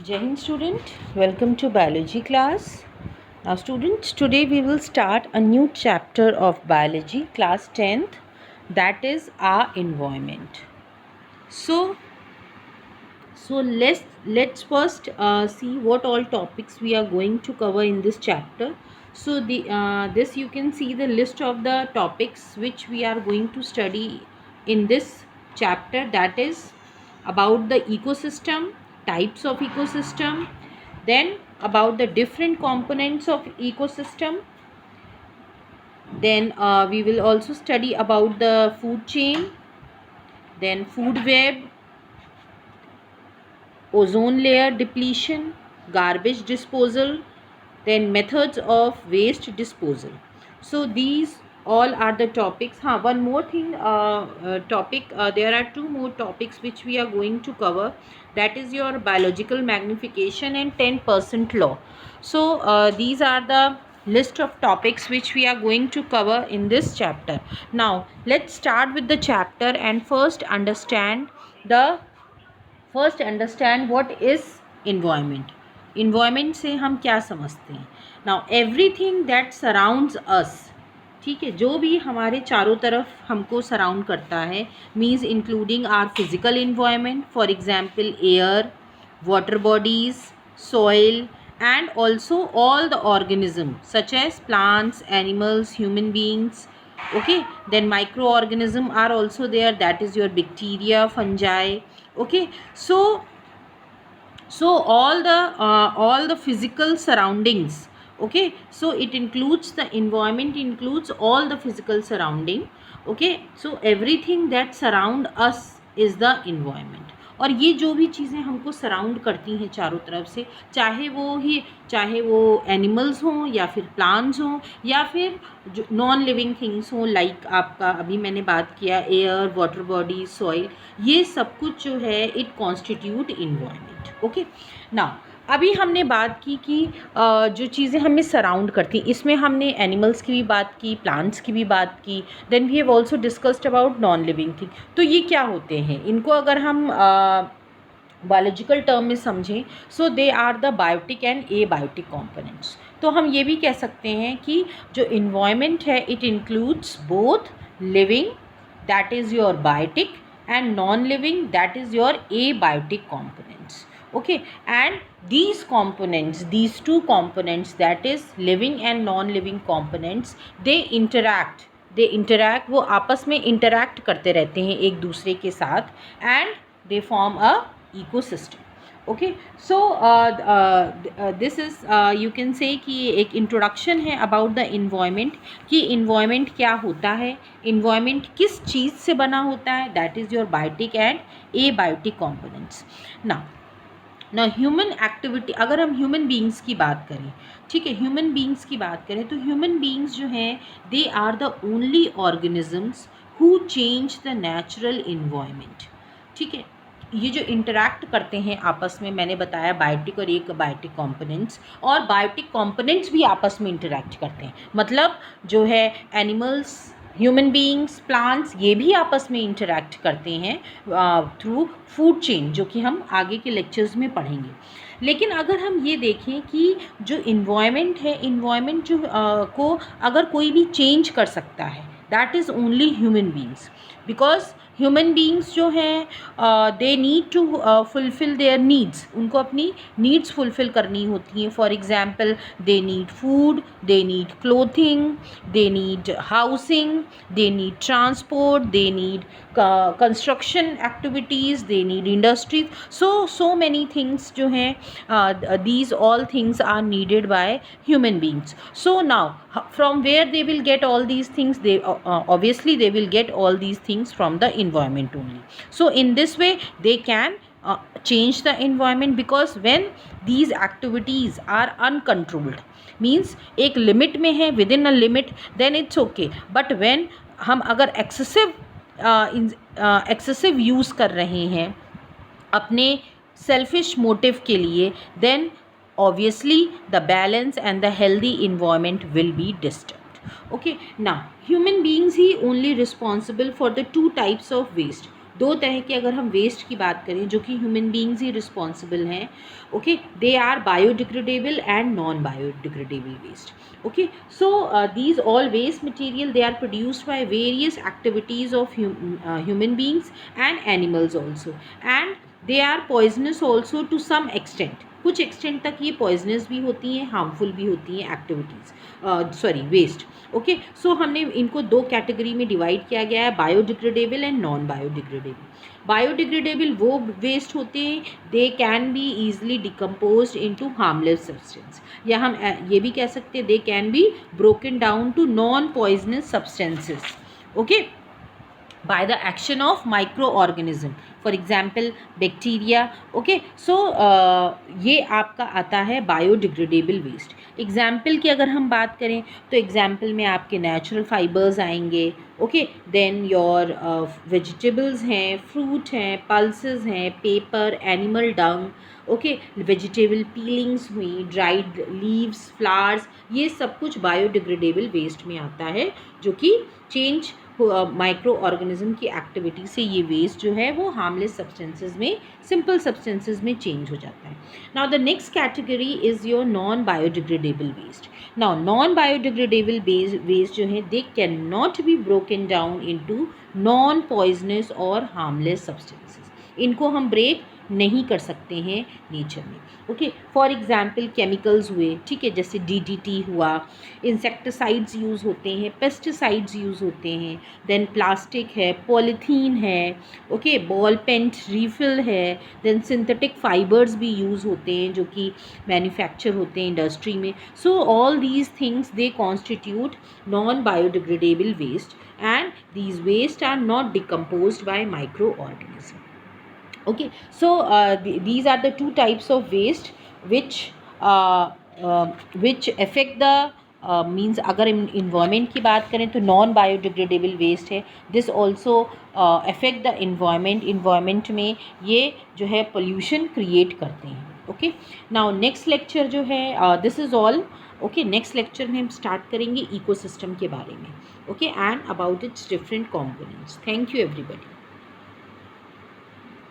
Jai Hind student, welcome to biology class. Now students, today we will start a new chapter of biology, class 10th, that is our environment. So let's first see what all topics we are going to cover in this chapter. So this you can see the list of the topics which we are going to study in this chapter, that is about the ecosystem, types of ecosystem, then about the different components of ecosystem, then we will also study about the food chain, then food web, ozone layer depletion, garbage disposal, then methods of waste disposal. So these all are the topics. One more thing, there are two more topics which we are going to cover, that is your biological magnification and 10% law. So these are the list of topics which we are going to cover in this chapter. Now let's start with the chapter and first understand what is environment. environment से हम क्या समझते हैं. Now everything that surrounds us, ठीक है, जो भी हमारे चारों तरफ हमको सराउंड करता है, means including our physical environment, for example air, water bodies, soil, and also all the organisms such as plants, animals, human beings. Okay, then microorganisms are also there, that is your bacteria, fungi. Okay, so all the physical surroundings. Okay, so it includes the environment, includes all the physical surrounding. Okay, so everything that surround us is the environment. और ये जो भी चीज़ें हमको surround करती हैं चारों तरफ से, चाहे वो एनिमल्स हों या फिर प्लांट्स हों या फिर जो नॉन लिविंग थिंग्स हों, लाइक आपका अभी मैंने बात किया एयर, वाटर बॉडी, सॉइल, ये सब कुछ जो है it constitute environment. Okay, now अभी हमने बात की कि जो चीज़ें हमें सराउंड करती, इसमें हमने एनिमल्स की भी बात की, प्लांट्स की भी बात की, then we have also discussed about non living thing. तो ये क्या होते हैं, इनको अगर हम बायोलॉजिकल टर्म में समझें, so they are the biotic and A biotic components. तो हम ये भी कह सकते हैं कि जो इन्वायरमेंट है it includes both living, that is your biotic, and non-living, that is your abiotic components. Okay, and these two components, that is living and non-living components, they interact, वो आपस में interact करते रहते हैं एक दूसरे के साथ, and they form a ecosystem. Okay, so this is you can say कि एक इंट्रोडक्शन है अबाउट द इन्वायरमेंट, कि इन्वायरमेंट क्या होता है, इन्वायरमेंट किस चीज़ से बना होता है, that is your biotic and A biotic components. ना ह्यूमन एक्टिविटी, अगर हम ह्यूमन बींग्स की बात करें, ठीक है, ह्यूमन बींग्स की बात करें तो ह्यूमन बींग्स जो हैं they are the only organisms who change the natural environment. ठीक है, ये जो इंटरैक्ट करते हैं आपस में, मैंने बताया बायोटिक और एक बायोटिक कंपोनेंट्स, और बायोटिक कंपोनेंट्स भी आपस में इंटरैक्ट करते हैं, मतलब जो है एनिमल्स, ह्यूमन बीइंग्स, प्लांट्स, ये भी आपस में इंटरैक्ट करते हैं थ्रू फूड चेन, जो कि हम आगे के लेक्चर्स में पढ़ेंगे. लेकिन अगर हम ये देखें कि जो इन्वायरमेंट है, इन्वायरमेंट जो को अगर कोई भी चेंज कर सकता है, that is only human beings, because human beings जो हैं they need to fulfil their needs, उनको अपनी नीड्स फुलफ़िल करनी होती हैं. For example they need food, they need clothing, they need housing, they need transport, they need construction activities, they need industries, so many things जो हैं, these all things are needed by human beings. So now from where they will get all these things, they obviously they will get all these things from the environment only. So in this way they can change the environment, because when these activities are uncontrolled, means एक limit में है, within a limit, then it's okay. But when हम अगर excessive use कर रहे हैं अपने selfish motive के लिए, then obviously the balance and the healthy environment will be disturbed. Okay, now human beings he only responsible for the two types of waste. दो तरह के अगर हम वेस्ट की बात करें जो कि ह्यूमन बींग्स ही रिस्पॉन्सिबल हैं, okay, they are biodegradable and non biodegradable waste. Okay, so these all waste material, they are produced by various activities of human beings and animals also, and they are poisonous also to some extent. कुछ extent तक ये poisonous भी होती हैं, harmful भी होती हैं activities, waste. Okay, सो हमने इनको दो कैटेगरी में डिवाइड किया गया है, biodegradable and non biodegradable. Biodegradable वो वेस्ट होते हैं, they can be easily decompose into harmless substance, या हम ये भी कह सकते हैं they can be broken down to non poisonous substances, okay, by the action of microorganism, for example bacteria. okay, so ये आपका आता है बायोडिग्रेडेबल वेस्ट. एग्जाम्पल की अगर हम बात करें तो एग्जाम्पल में आपके नेचुरल फाइबर्स आएंगे, ओके, देन योर वेजिटेबल्स हैं, फ्रूट हैं, पल्सेस हैं, paper, animal dung, okay, vegetable peelings हुई, ड्राइड लीव्स, फ्लावर्स, ये सब कुछ बायोडिग्रेडेबल वेस्ट में आता है, जो कि चेंज माइक्रो ऑर्गेनिज्म की एक्टिविटी से ये वेस्ट जो है वो हार्मलेस सब्सटेंसेज में, सिंपल सब्सटेंसेज में चेंज हो जाता है. Now the next category is your non biodegradable waste. Now non biodegradable waste जो है they can not be broken down into non poisonous और हार्मलेस सब्सटेंसेज. इनको हम ब्रेक नहीं कर सकते हैं नेचर में, ओके. फॉर एग्जाम्पल केमिकल्स हुए, ठीक है, जैसे DDT हुआ, इंसेक्टिसाइड्स यूज़ होते हैं, पेस्टिसाइड्स यूज़ होते हैं, देन प्लास्टिक है, पॉलीथीन है, ओके, बॉल पेन रिफिल है, देन सिंथेटिक फाइबर्स भी यूज़ होते हैं जो कि मैन्युफैक्चर होते हैं इंडस्ट्री में. So all these things they constitute non biodegradable waste and these waste are not decomposed by microorganisms. Okay, so these are the two types of waste which affect the means अगर environment की बात करें तो non biodegradable waste है, this also affect the environment में ये जो है पोल्यूशन क्रिएट करते हैं. ओके, नाउ नेक्स्ट लेक्चर जो है this is all. Okay, next lecture में हम स्टार्ट करेंगे इकोसिस्टम के बारे में, okay, and about it's different components. Thank you everybody.